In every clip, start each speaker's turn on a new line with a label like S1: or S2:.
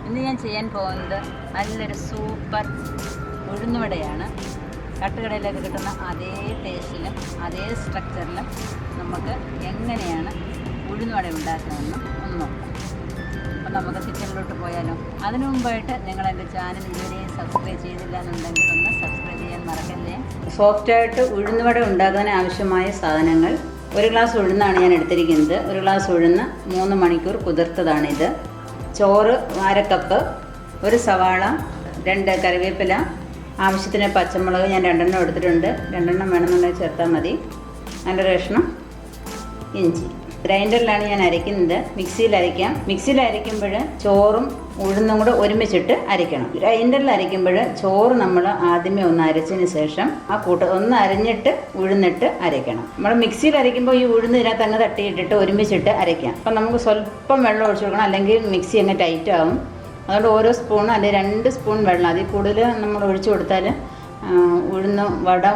S1: ഇന്ന് ഞാൻ ചെയ്യാൻ പോകുന്നത് നല്ലൊരു സൂപ്പർ ഉഴുന്നുവടയാണ്. തട്ടുകടയിലൊക്കെ കിട്ടുന്ന അതേ ടേസ്റ്റിലും അതേ സ്ട്രക്ചറിലും നമുക്ക് എങ്ങനെയാണ് ഉഴുന്നുവട ഉണ്ടാക്കുന്നതെന്ന് ഒന്ന് നോക്കാം. അപ്പം നമുക്ക് കിച്ചണിലോട്ട് പോയാലോ. അതിനു മുമ്പായിട്ട് നിങ്ങൾ എൻ്റെ ചാനൽ ഇതുവരെയും സബ്സ്ക്രൈബ് ചെയ്തില്ല എന്നുണ്ടെങ്കിൽ ഒന്ന് സബ്സ്ക്രൈബ് ചെയ്യാൻ മറക്കല്ലേ. സോഫ്റ്റായിട്ട് ഉഴുന്നുവട ഉണ്ടാക്കാൻ ആവശ്യമായ സാധനങ്ങൾ: 1 ഗ്ലാസ് ഉഴുന്നാണ് ഞാൻ എടുത്തിരിക്കുന്നത്. 1 ഗ്ലാസ് ഉഴുന്ന് 3 മണിക്കൂർ കുതിർത്തതാണിത്. ചോറ് 1/2 കപ്പ്, 1 സവാള, 2 കറിവേപ്പില, ആവശ്യത്തിന് പച്ചമുളക് ഞാൻ 2 എടുത്തിട്ടുണ്ട്. 2 വേണമെന്നുണ്ടെങ്കിൽ ചേർത്താൽ മതി. അതിൻ്റെ കഷ്ണം ഇഞ്ചി. ഗ്രൈൻഡറിലാണ് ഞാൻ അരയ്ക്കുന്നത്. മിക്സിയിൽ അരയ്ക്കാം. മിക്സിയിൽ അരയ്ക്കുമ്പോൾ ചോറും ഉഴുന്നും കൂടെ ഒരുമിച്ചിട്ട് അരയ്ക്കണം. ഗ്രൈൻഡറിൽ അരയ്ക്കുമ്പോൾ ചോറ് നമ്മൾ ആദ്യമേ ഒന്ന് അരച്ചതിന് ശേഷം ആ ഒന്ന് അരഞ്ഞിട്ട് ഉഴുന്നിട്ട് അരയ്ക്കണം. നമ്മൾ മിക്സിയിൽ അരയ്ക്കുമ്പോൾ ഈ ഉഴുന്ന് ഇതിനകത്ത് അങ്ങ് തട്ടിയിട്ടിട്ട് ഒരുമിച്ചിട്ട് അരയ്ക്കാം. അപ്പം നമുക്ക് സ്വല്പം വെള്ളം ഒഴിച്ചു കൊടുക്കണം, അല്ലെങ്കിൽ മിക്സി അങ്ങ് ടൈറ്റ് ആവും. അതുകൊണ്ട് ഓരോ സ്പൂൺ അല്ലെങ്കിൽ 2 സ്പൂൺ വെള്ളം, അതിൽ കൂടുതൽ നമ്മൾ ഒഴിച്ചു കൊടുത്താൽ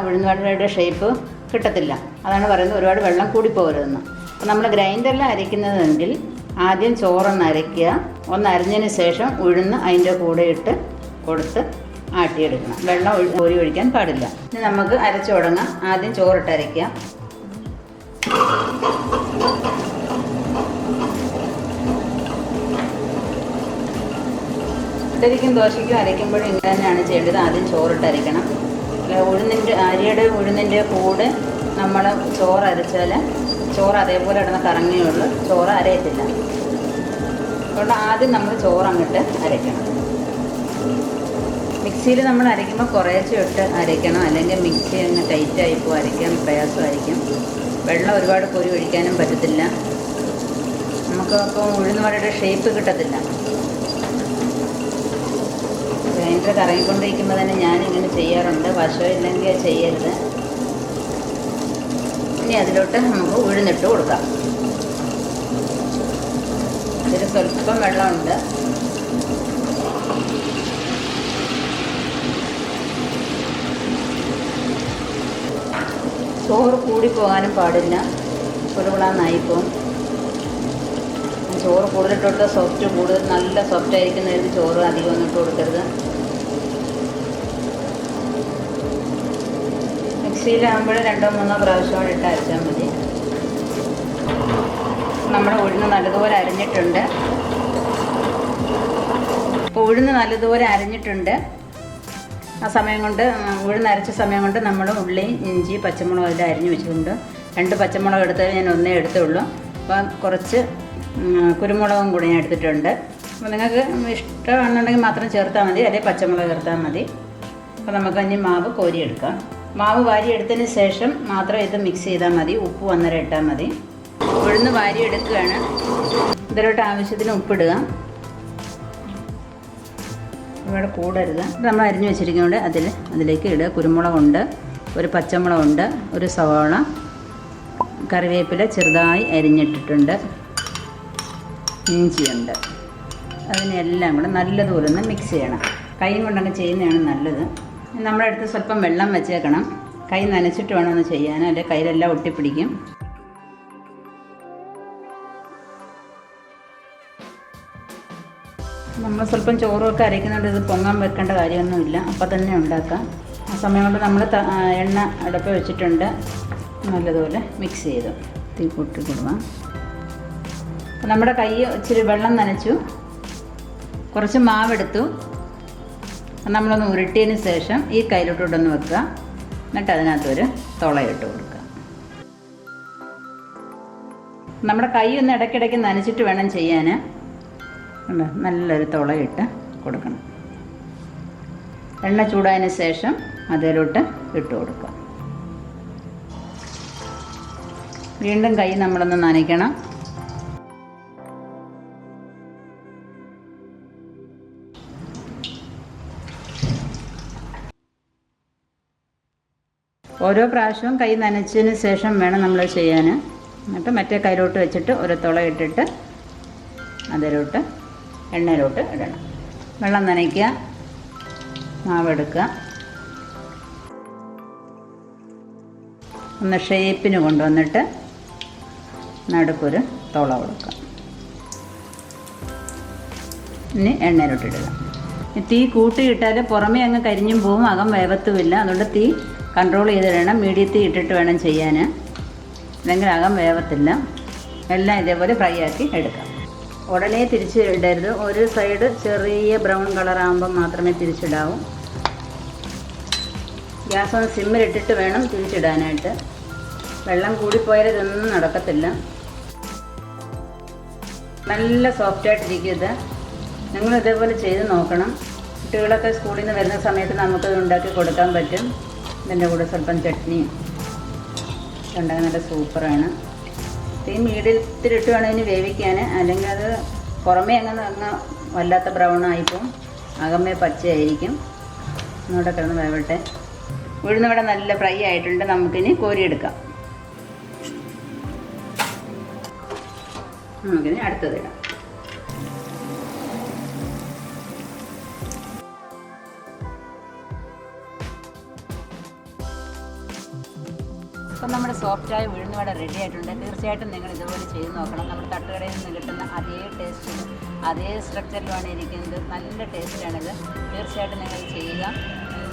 S1: ഉഴുന്നുവടയുടെ ഷേപ്പ് കിട്ടത്തില്ല. അതാണ് പറയുന്നത് ഒരുപാട് വെള്ളം കൂടിപ്പോകരുതെന്ന്. അപ്പോൾ നമ്മൾ ഗ്രൈൻഡറിൽ അരയ്ക്കുന്നതെങ്കിൽ ആദ്യം ചോറൊന്ന് അരയ്ക്കുക. ഒന്ന് അരഞ്ഞതിന് ശേഷം ഉഴുന്ന് അതിൻ്റെ കൂടെ ഇട്ട് കൊടുത്ത് ആട്ടിയെടുക്കണം. വെള്ളം കോരി ഒഴിക്കാൻ പാടില്ല. ഇനി നമുക്ക് അരച്ചു തുടങ്ങാം. ആദ്യം ചോറിട്ട് അരയ്ക്കുക. ഇഡലിക്കും ദോശയ്ക്കും അരയ്ക്കുമ്പോഴും ഇങ്ങനെ തന്നെയാണ് ചെയ്യേണ്ടത്. ആദ്യം ചോറിട്ട് അരയ്ക്കണം. ഉഴുന്നിൻ്റെ കൂടെ നമ്മൾ ചോറ് അരച്ചാൽ ചോറ് അതേപോലെ ഇടുന്ന കറങ്ങിയുള്ളൂ, ചോറ് അരയത്തില്ല. അതുകൊണ്ട് ആദ്യം നമ്മൾ ചോറ് അങ്ങോട്ട് അരയ്ക്കണം. മിക്സിയിൽ നമ്മൾ അരയ്ക്കുമ്പോൾ കുറേശ്ശെ ഇട്ട് അരയ്ക്കണം, അല്ലെങ്കിൽ മിക്സി അങ്ങ് ടൈറ്റായിപ്പോൾ അരയ്ക്കാൻ പ്രയാസമായിരിക്കും. വെള്ളം ഒരുപാട് കോരി ഒഴിക്കാനും പറ്റത്തില്ല. നമുക്ക് അപ്പോൾ ഉഴുന്നുവടയുടെ ഷേപ്പ് കിട്ടത്തില്ല. ഗ്രൈൻഡർ കറങ്ങിക്കൊണ്ടിരിക്കുമ്പോൾ തന്നെ ഞാനിങ്ങനെ ചെയ്യാറുണ്ട്. വശമില്ലെങ്കിൽ അത് ചെയ്യരുത്. ഇനി അതിലോട്ട് നമുക്ക് ഉഴുന്നിട്ട് കൊടുക്കാം. ഇതിൽ സ്വല്പം വെള്ളമുണ്ട്. ചോറ് കൂടിപ്പോകാനും പാടില്ല, കുരുവിളാന്നായിപ്പോവും. ചോറ് കൂടുതലിട്ട് സോഫ്റ്റ് നല്ല സോഫ്റ്റ് ആയിരിക്കുന്നതിന് ചോറ് അധികം ഒന്നും ഇട്ട് കൊടുക്കരുത്. മിക്സിയിലാകുമ്പോൾ 2-3 പ്രാവശ്യം ഇട്ട് അരച്ചാൽ മതി. നമ്മുടെ ഉഴുന്ന് നല്ലതുപോലെ അരിഞ്ഞിട്ടുണ്ട്. അപ്പോൾ ഉഴുന്ന് നല്ലതുപോലെ അരിഞ്ഞിട്ടുണ്ട്. ആ സമയം കൊണ്ട് ഉഴുന്നരച്ച സമയം കൊണ്ട് നമ്മൾ ഉള്ളി, ഇഞ്ചി, പച്ചമുളക് എല്ലാം അരിഞ്ഞ് വെച്ചിട്ടുണ്ട്. 2 പച്ചമുളക് എടുത്താൽ ഞാൻ 1 എടുത്തുള്ളൂ. അപ്പം കുറച്ച് കുരുമുളകും കൂടി ഞാൻ എടുത്തിട്ടുണ്ട്. അപ്പോൾ നിങ്ങൾക്ക് ഇഷ്ടമാണെന്നുണ്ടെങ്കിൽ മാത്രം ചേർത്താൽ മതി, അല്ലെങ്കിൽ പച്ചമുളക് ചേർത്താൽ മതി. അപ്പോൾ നമുക്ക് ഇനി മാവ് കോരിയെടുക്കാം. മാവ് വാരിയെടുത്തതിന് ശേഷം മാത്രം ഇത് മിക്സ് ചെയ്താൽ മതി. ഉപ്പ് 1.5 ഇട്ടാൽ മതി. ഉഴുന്ന് വാരിയെടുക്കുകയാണ്. ഇതിലോട്ട് ആവശ്യത്തിന് ഉപ്പിടുക. ഇവിടെ കൂടരുത്. നമ്മൾ അരിഞ്ഞു വെച്ചിരിക്കുന്നതുകൊണ്ട് അതിലേക്ക് ഇടുക. കുരുമുളകുണ്ട്, 1 പച്ചമുളകുണ്ട്, 1 സവാള, കറിവേപ്പില ചെറുതായി അരിഞ്ഞിട്ടിട്ടുണ്ട്, ഇഞ്ചിയുണ്ട്. അതിനെല്ലാം കൂടെ നല്ലതുപോലെ ഒന്ന് മിക്സ് ചെയ്യണം. കൈ കൊണ്ടങ്ങ് ചെയ്യുന്നതാണ് നല്ലത്. നമ്മുടെ അടുത്ത് സ്വല്പം വെള്ളം വെച്ചേക്കണം. കൈ നനച്ചിട്ട് വേണം ഒന്ന് ചെയ്യാൻ, അല്ലെങ്കിൽ കയ്യിലെല്ലാം ഒട്ടിപ്പിടിക്കും. നമ്മൾ സ്വല്പം ചോറൊക്കെ അരയ്ക്കുന്നുണ്ട്. ഇത് പൊങ്ങാൻ വെക്കേണ്ട കാര്യമൊന്നുമില്ല, അപ്പം തന്നെ ഉണ്ടാക്കാം. ആ സമയം കൊണ്ട് നമ്മൾ എണ്ണ അടുപ്പ് വെച്ചിട്ടുണ്ട്. നല്ലതുപോലെ മിക്സ് ചെയ്തു തീ കൂട്ടി കൊടുക്കാം. നമ്മുടെ കൈ ഇച്ചിരി വെള്ളം നനച്ചു. കുറച്ച് മാവെടുത്തു. നമ്മളൊന്ന് ഉരുട്ടിയതിന് ശേഷം ഈ കയ്യിലോട്ടൊന്ന് വെക്കുക. എന്നിട്ട് അതിനകത്തൊരു തുളയിട്ട് കൊടുക്കുക. നമ്മുടെ കൈ ഒന്ന് ഇടയ്ക്കിടയ്ക്ക് നനച്ചിട്ട് വേണം ചെയ്യാൻ. നല്ലൊരു തുളയിട്ട് കൊടുക്കണം. എണ്ണ ചൂടായതിന് ശേഷം അതിലോട്ട് ഇട്ട് കൊടുക്കുക. വീണ്ടും കൈ നമ്മളൊന്ന് നനയ്ക്കണം. ഓരോ പ്രാവശ്യവും കൈ നനച്ചതിന് ശേഷം വേണം നമ്മൾ ചെയ്യാൻ. എന്നിട്ട് മറ്റേ കൈയിലോട്ട് വെച്ചിട്ട് ഒരു തുള ഇട്ടിട്ട് അതിലോട്ട് എണ്ണയിലോട്ട് ഇടണം. വെള്ളം നനയ്ക്കുക, മാവെടുക്കുക, ഒന്ന് ഷേപ്പിന് കൊണ്ടുവന്നിട്ട് നടുക്കൊരു തുള കൊടുക്കുക. ഇനി എണ്ണയിലോട്ടിടുക. തീ കൂട്ടിയിട്ടാൽ പുറമേ അങ്ങ് കരിഞ്ഞും പോവും, അകം വേവത്തുമില്ല. അതുകൊണ്ട് തീ കൺട്രോൾ ചെയ്തിടണം. മീഡിയത്തിൽ ഇട്ടിട്ട് വേണം ചെയ്യാൻ, അല്ലെങ്കിൽ അകം വേവത്തില്ല. എല്ലാം ഇതേപോലെ ഫ്രൈ ആക്കി എടുക്കാം. ഉടനെ തിരിച്ച് ഇടരുത്. ഒരു സൈഡ് ചെറിയ ബ്രൗൺ കളറാകുമ്പം മാത്രമേ തിരിച്ചിടാവൂ. ഗ്യാസ് ഒന്ന് സിമ്മിലിട്ടിട്ട് വേണം തിരിച്ചിടാനായിട്ട്. വെള്ളം കൂടിപ്പോയാൽ ഇതൊന്നും നടക്കത്തില്ല. നല്ല സോഫ്റ്റായിട്ടിരിക്കും ഇത്. നിങ്ങൾ ഇതേപോലെ ചെയ്ത് നോക്കണം. കുട്ടികളൊക്കെ സ്കൂളിൽ നിന്ന് വരുന്ന സമയത്ത് നമുക്കത് ഉണ്ടാക്കി കൊടുക്കാൻ പറ്റും. ഇതിൻ്റെ കൂടെ സ്വല്പം ചട്നിയും ഉണ്ടാക്കാൻ നല്ല സൂപ്പറാണ്. തീ മീഡിയത്തിലിട്ട് വേണം ഇതിന് വേവിക്കാൻ, അല്ലെങ്കിൽ അത് പുറമേ അങ്ങ് വല്ലാത്ത ബ്രൗൺ ആയിപ്പോവും, അകമേ പച്ചയായിരിക്കും. ഇങ്ങോട്ട് കിടന്ന് വേവട്ടെ. ഉഴുന്നിവിടെ നല്ല ഫ്രൈ ആയിട്ടുണ്ട്. നമുക്കിനി കോരിയെടുക്കാം. നമുക്കിനി അടുത്തതിടാം. അപ്പം നമ്മുടെ സോഫ്റ്റായ ഉഴുന്നുവട റെഡി ആയിട്ടുണ്ട്. തീർച്ചയായിട്ടും നിങ്ങൾ ഇതുപോലെ ചെയ്ത് നോക്കണം. നമ്മുടെ തട്ടുകടയിൽ നിന്ന് കിട്ടുന്ന അതേ ടേസ്റ്റിലും അതേ സ്ട്രക്ചറിലുമാണ് ഇരിക്കുന്നത്. നല്ല ടേസ്റ്റാണിത്. തീർച്ചയായിട്ടും നിങ്ങൾ ചെയ്യുക.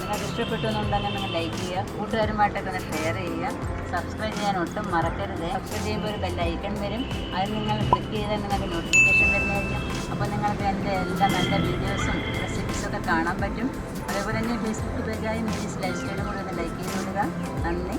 S1: നിങ്ങൾക്ക് ഇഷ്ടപ്പെട്ടു എന്നുണ്ടെങ്കിൽ നിങ്ങൾ ലൈക്ക് ചെയ്യുക, കൂട്ടുകാരുമായിട്ടൊക്കെ ഒന്ന് ഷെയർ ചെയ്യുക. സബ്സ്ക്രൈബ് ചെയ്യാൻ ഒട്ടും മറക്കരുത്. സബ്സ്ക്രൈബ് ചെയ്യുമ്പോൾ ഒരു ബെൽ ഐക്കൺ വരും, അതിൽ നിങ്ങൾ ക്ലിക്ക് ചെയ്താൽ നിങ്ങൾക്ക് നോട്ടിഫിക്കേഷൻ വരുന്നതായിരിക്കും. അപ്പോൾ നിങ്ങൾക്ക് എൻ്റെ എല്ലാ നല്ല വീഡിയോസും റെസിപ്പീസൊക്കെ കാണാൻ പറ്റും. അതേപോലെ തന്നെ ഫേസ്ബുക്ക് പേജായി മീരീസ് ലൈഫ് സ്റ്റൈലും കൂടെ ഒന്ന് ലൈക്ക് ചെയ്ത് വിടുക. നന്ദി.